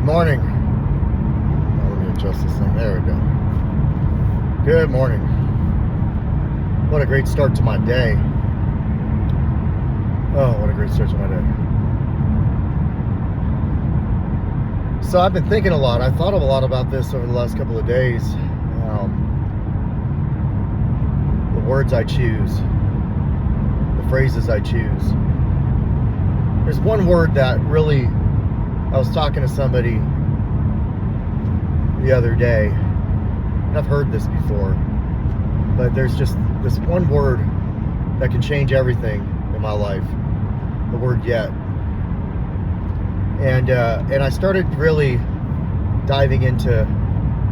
Good morning. Now let me adjust this thing. There we go. Good morning. What a great start to my day. Oh, what a great start to my day. So I've been thinking a lot. I thought a lot about this over the last couple of days. The words I choose, the phrases I choose. There's one word that really, I was talking to somebody the other day, and I've heard this before, but there's just this one word that can change everything in my life. The word yet. And I started really diving into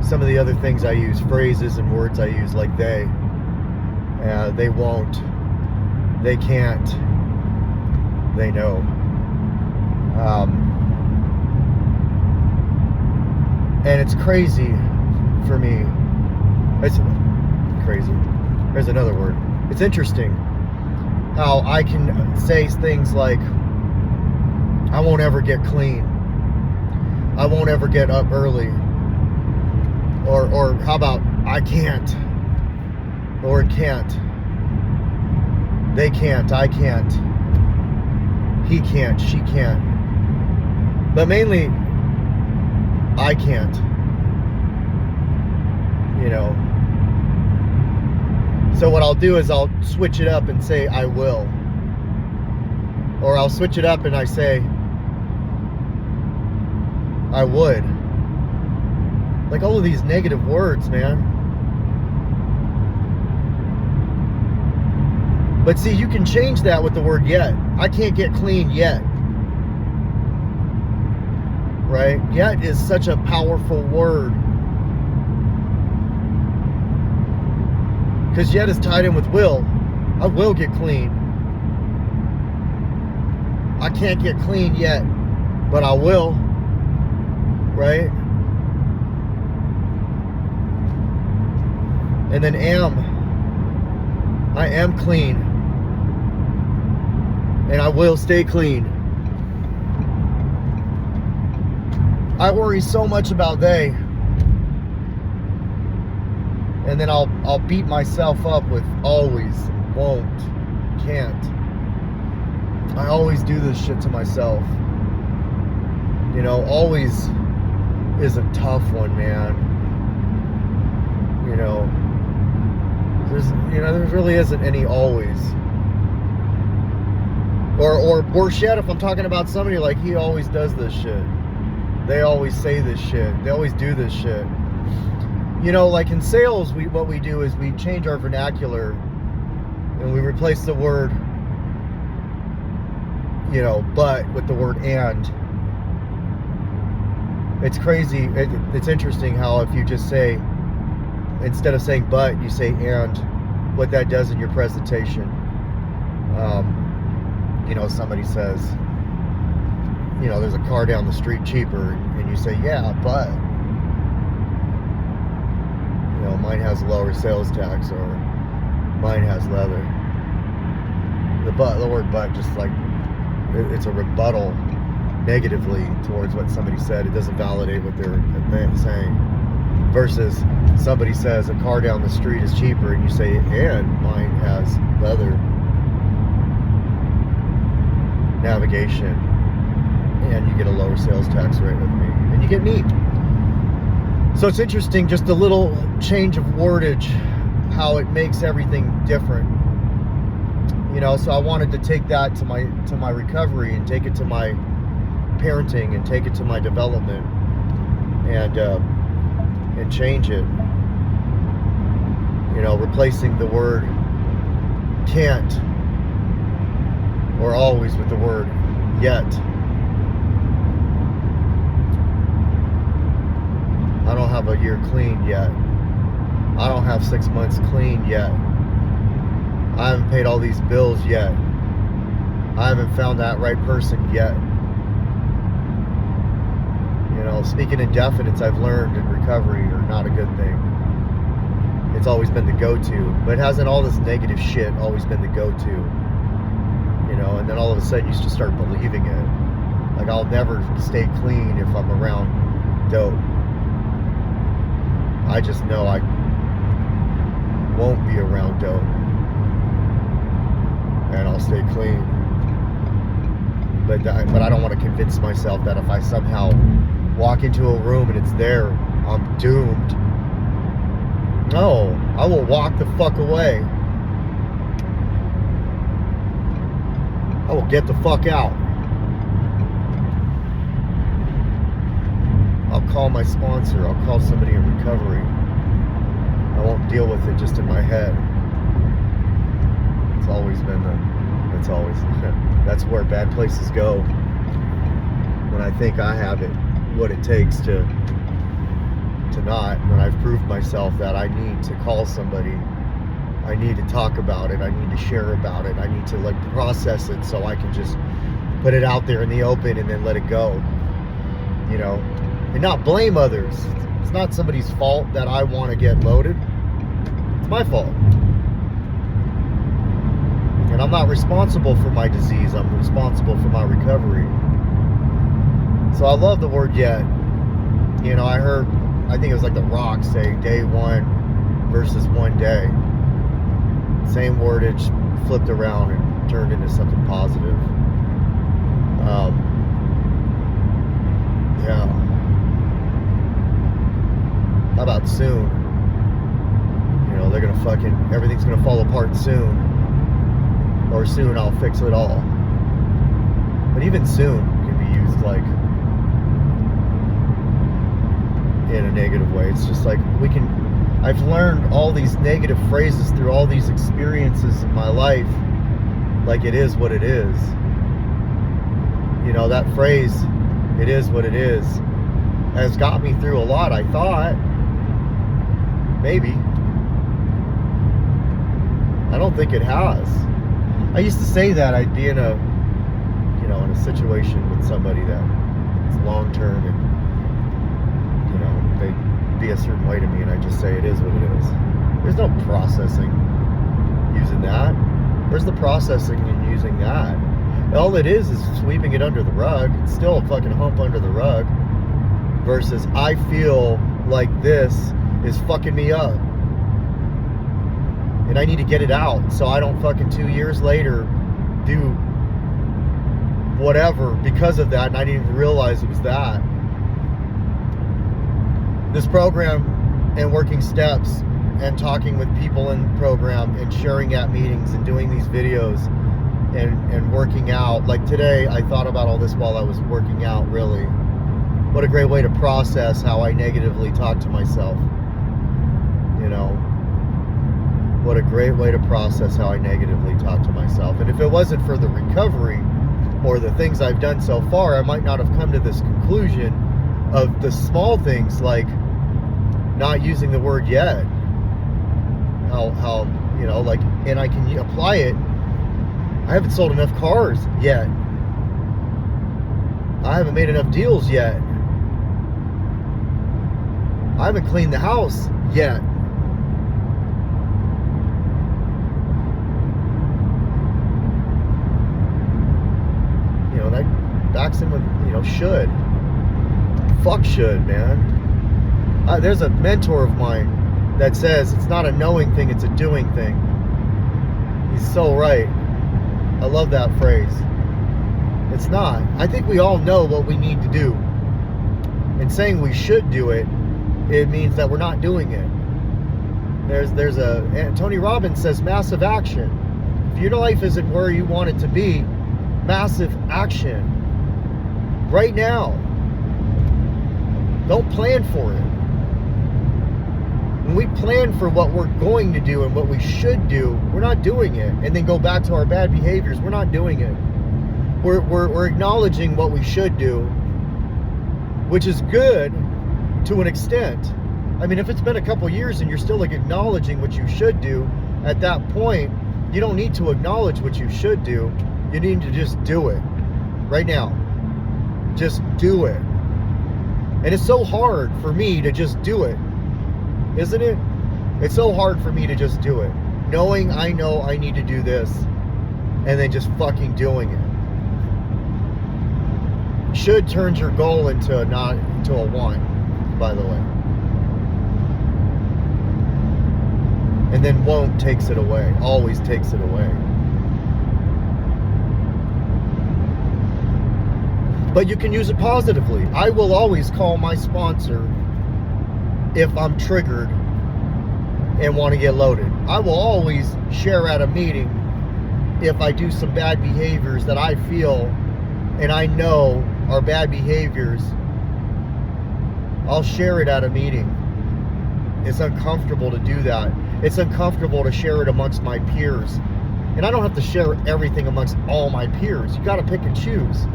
some of the other things I use, phrases and words I use, like they won't, they can't, they know. And it's crazy for me. It's crazy. There's another word. It's interesting how I can say things like, I won't ever get clean. I won't ever get up early. Or how about, I can't. Or it can't. They can't. I can't. He can't. She can't. But mainly, I can't. You know. So what I'll do is I'll switch it up and say I will. Or I'll switch it up and I say I would. Like all of these negative words, man. But see, you can change that with the word yet. I can't get clean yet. Right? Yet is such a powerful word. Because yet is tied in with will. I will get clean. I can't get clean yet, but I will. Right? And then I am clean. And I will stay clean. I worry so much about they. And then I'll beat myself up with always, won't, can't. I always do this shit to myself. You know, always is a tough one, man. You know, there really isn't any always. Or worse yet, if I'm talking about somebody, like, he always does this shit. They always say this shit. They always do this shit. You know, like in sales, what we do is we change our vernacular and we replace the word, you know, but with the word and. It's crazy. It's interesting how if you just say, instead of saying but, you say and, what that does in your presentation. You know, somebody says, you know, there's a car down the street cheaper, and you say, yeah, but, you know, mine has lower sales tax, or mine has leather. The word but, just like, it's a rebuttal negatively towards what somebody said. It doesn't validate what they're saying. Versus somebody says a car down the street is cheaper, and you say, and mine has leather, navigation, and you get a lower sales tax rate with me, and you get me. So it's interesting, just a little change of wordage, how it makes everything different. You know, so I wanted to take that to my recovery, and take it to my parenting, and take it to my development, and change it. You know, replacing the word can't or always with the word yet. I don't have a year clean yet. I don't have 6 months clean yet. I haven't paid all these bills yet. I haven't found that right person yet. You know, speaking indefinites, I've learned in recovery, are not a good thing. It's always been the go-to, but hasn't all this negative shit always been the go-to? You know, and then all of a sudden you just start believing it. Like, I'll never stay clean if I'm around dope. I just know I won't be around dope. And I'll stay clean. But I don't want to convince myself that if I somehow walk into a room and it's there, I'm doomed. No, I will walk the fuck away. I will get the fuck out. I'll call my sponsor. I'll call somebody in recovery. I won't deal with it just in my head. It's always been that's where bad places go. When I think I have it, what it takes to not, when I've proved myself that I need to call somebody, I need to talk about it, I need to share about it, I need to like process it so I can just put it out there in the open and then let it go, you know, and not blame others. It's not somebody's fault that I want to get loaded. It's my fault. And I'm not responsible for my disease, I'm responsible for my recovery. So I love the word yet. You know, I think it was like The Rock say day one versus one day. Same wordage flipped around and turned into something positive. Yeah. How about soon? You know, they're gonna everything's gonna fall apart soon. Or soon I'll fix it all. But even soon can be used like in a negative way. It's just like I've learned all these negative phrases through all these experiences in my life, like it is what it is. You know, that phrase, it is what it is, has got me through a lot, I thought. Maybe. I don't think it has. I used to say that I'd be in a situation with somebody that is long term and they'd be a certain way to me, and I just say it is what it is. There's no processing using that. Where's the processing in using that? All it is sweeping it under the rug. It's still a fucking hump under the rug. Versus I feel like this is fucking me up. And I need to get it out so I don't fucking 2 years later do whatever because of that, and I didn't even realize it was that. This program and working steps and talking with people in the program and sharing at meetings and doing these videos and working out. Like today, I thought about all this while I was working out, really. What a great way to process how I negatively talk to myself. You know, what a great way to process how I negatively talk to myself. And if it wasn't for the recovery or the things I've done so far, I might not have come to this conclusion of the small things like not using the word yet. How you know, like, and I can apply it. I haven't sold enough cars yet. I haven't made enough deals yet. I haven't cleaned the house yet. You know, that backs in with, you know, should. Fuck should, man. There's a mentor of mine that says it's not a knowing thing, it's a doing thing. He's so right. I love that phrase. It's not. I think we all know what we need to do. And saying we should do it, it means that we're not doing it. Tony Robbins says massive action. If your life isn't where you want it to be, massive action. Right now. Don't plan for it. When we plan for what we're going to do and what we should do, we're not doing it. And then go back to our bad behaviors, we're not doing it. We're acknowledging what we should do, which is good to an extent. I mean, if it's been a couple years and you're still like acknowledging what you should do, at that point, you don't need to acknowledge what you should do. You need to just do it right now. Just do it. And it's so hard for me to just do it, isn't it? It's so hard for me to just do it. Knowing I know I need to do this and then just fucking doing it. Should turns your goal into a want. by the way. And then won't takes it away. Always takes it away. But you can use it positively. I will always call my sponsor if I'm triggered and want to get loaded. I will always share at a meeting if I do some bad behaviors that I feel and I know are bad behaviors. I'll share it at a meeting. It's uncomfortable to do that. It's uncomfortable to share it amongst my peers. And I don't have to share everything amongst all my peers. You got to pick and choose.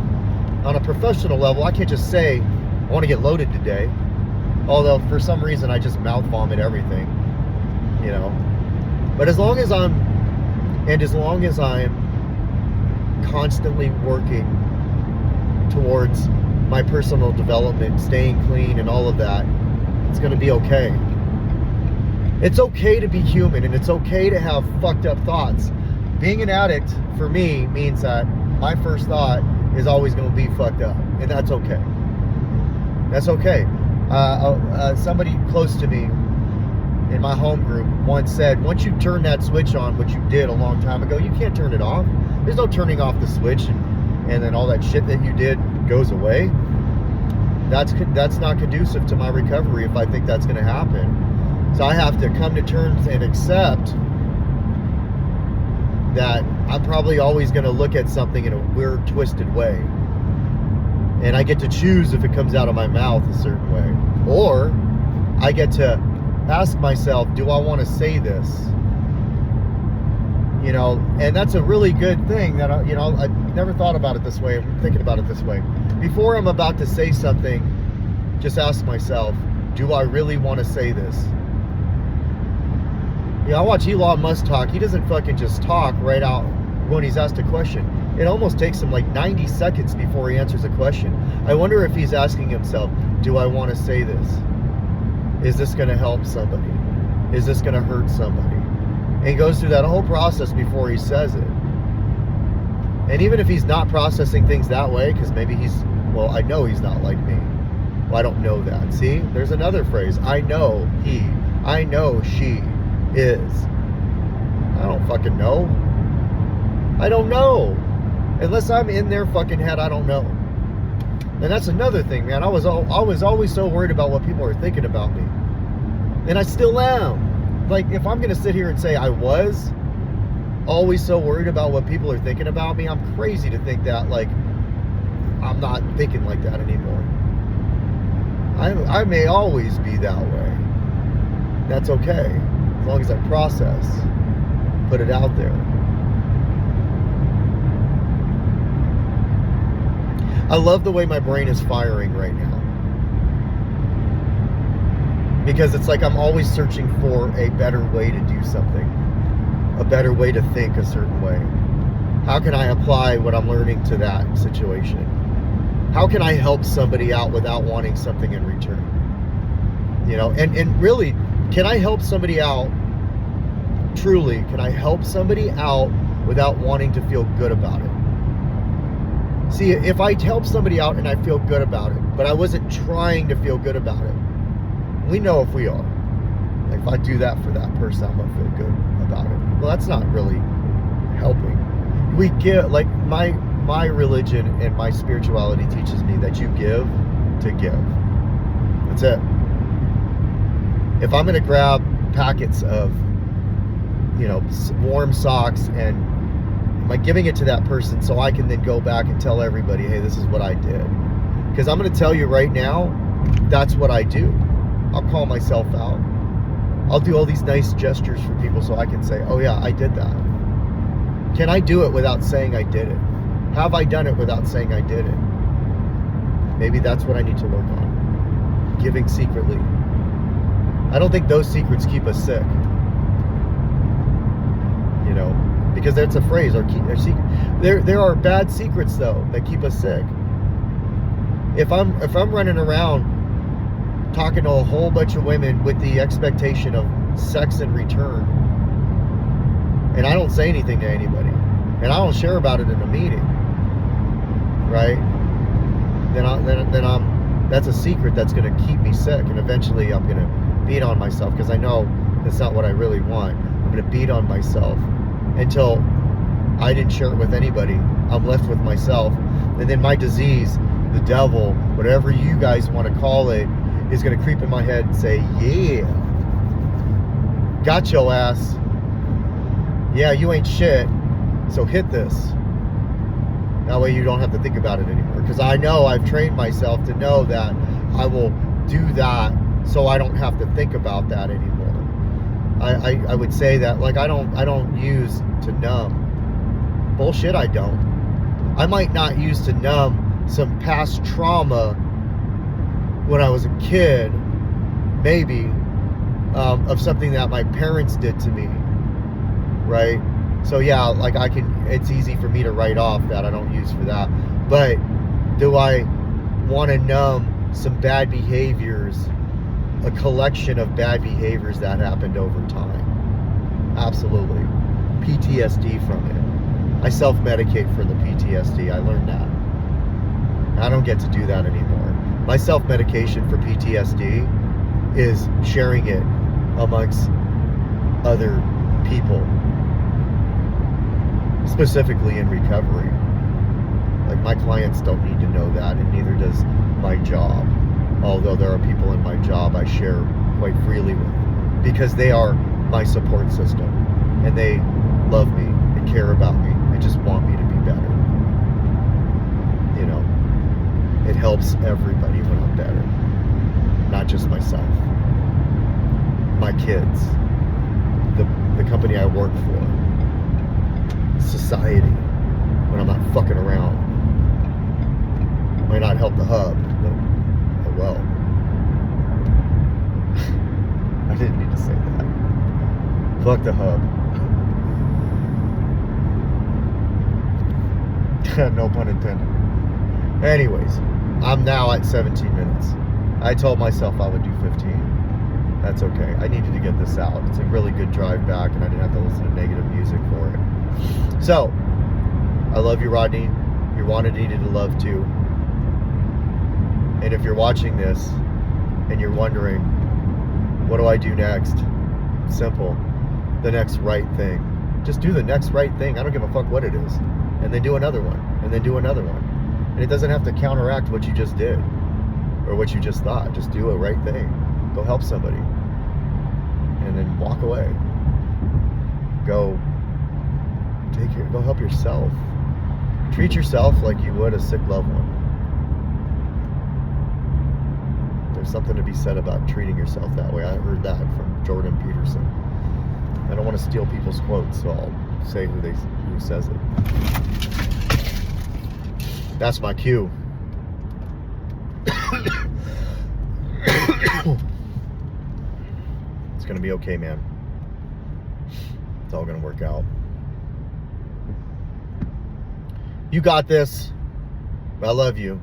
On a professional level, I can't just say, I want to get loaded today. Although, for some reason, I just mouth vomit everything. You know. But as long as I'm constantly working towards my personal development, staying clean and all of that, it's going to be okay. It's okay to be human, and it's okay to have fucked up thoughts. Being an addict, for me, means that my first thought is always going to be fucked up, and that's okay. That's okay. Somebody close to me in my home group once said, once you turn that switch on, which you did a long time ago, you can't turn it off. There's no turning off the switch and then all that shit that you did goes away. That's not conducive to my recovery if I think that's going to happen. So I have to come to terms and accept that I'm probably always going to look at something in a weird, twisted way. And I get to choose if it comes out of my mouth a certain way. Or I get to ask myself, do I want to say this? You know, and that's a really good thing that, I never thought about it this way. I'm thinking about it this way. Before I'm about to say something, just ask myself, do I really want to say this? I watch Elon Musk talk. He doesn't fucking just talk right out when he's asked a question. It almost takes him like 90 seconds before he answers a question. I wonder if he's asking himself, do I want to say this? Is this going to help somebody? Is this going to hurt somebody? And he goes through that whole process before he says it. And even if he's not processing things that way, because maybe I know he's not like me. Well, I don't know that. See, there's another phrase. I know she is. I don't fucking know. I don't know. Unless I'm in their fucking head, I don't know. And that's another thing, man. I was always so worried about what people are thinking about me. And I still am. Like, if I'm going to sit here and say I was always so worried about what people are thinking about me, I'm crazy to think that, like, I'm not thinking like that anymore. I may always be that way. That's okay. As long as I process, put it out there. I love the way my brain is firing right now. Because it's like I'm always searching for a better way to do something. A better way to think a certain way. How can I apply what I'm learning to that situation? How can I help somebody out without wanting something in return? You know, and really, can I help somebody out? Truly, can I help somebody out without wanting to feel good about it? See, if I help somebody out and I feel good about it, but I wasn't trying to feel good about it, we know if we are. Like, if I do that for that person, I'm going to feel good about it. Well, that's not really helping. We give, like, my religion and my spirituality teaches me that you give to give. That's it. If I'm going to grab packets of, warm socks, and am I giving it to that person so I can then go back and tell everybody, hey, this is what I did? Because I'm going to tell you right now, that's what I do. I'll call myself out. I'll do all these nice gestures for people so I can say, oh yeah, I did that. Can I do it without saying I did it? Have I done it without saying I did it? Maybe that's what I need to work on. Giving secretly. I don't think those secrets keep us sick. Because that's a phrase. There are bad secrets though that keep us sick. If I'm running around talking to a whole bunch of women with the expectation of sex in return, and I don't say anything to anybody, and I don't share about it in a meeting, right? Then that's a secret that's going to keep me sick. And eventually I'm going to beat on myself because I know that's not what I really want. I'm going to beat on myself until I didn't share it with anybody. I'm left with myself. And then my disease, the devil, whatever you guys want to call it, is going to creep in my head and say, yeah, got your ass. Yeah, you ain't shit. So hit this. That way you don't have to think about it anymore. Because I know I've trained myself to know that I will do that so I don't have to think about that anymore. I would say that, like, I don't use to numb. Bullshit, I don't. I might not use to numb some past trauma when I was a kid, maybe, of something that my parents did to me, right? So yeah, like it's easy for me to write off that I don't use for that. But do I want to numb some bad behaviors, a collection of bad behaviors that happened over time? Absolutely. PTSD from it. I self-medicate for the PTSD. I learned that. I don't get to do that anymore. My self-medication for PTSD is sharing it amongst other people, specifically in recovery. Like, my clients don't need to know that, and neither does my job. Although there are people in my job I share quite freely with, because they are my support system, and they love me and care about me and just want me to be better. You know, it helps everybody when I'm better, not just myself. My kids, the company I work for, society, when I'm not fucking around. Might not help the hub, but oh well. I didn't need to say that. Fuck the hub. No pun intended. Anyways, I'm now at 17 minutes. I told myself I would do 15. That's okay. I needed to get this out. It's a really good drive back, and I didn't have to listen to negative music for it. So, I love you, Rodney. You're wanted, needed, and loved too. And if you're watching this and you're wondering, what do I do next? Simple. The next right thing. Just do the next right thing. I don't give a fuck what it is. And then do another one. And then do another one. And it doesn't have to counteract what you just did or what you just thought. Just do a right thing. Go help somebody. And then walk away. Go help yourself. Treat yourself like you would a sick loved one. There's something to be said about treating yourself that way. I heard that from Jordan Peterson. I don't want to steal people's quotes, so I'll say who says it. That's my cue. It's gonna be okay, man. It's all gonna work out. You got this. I love you.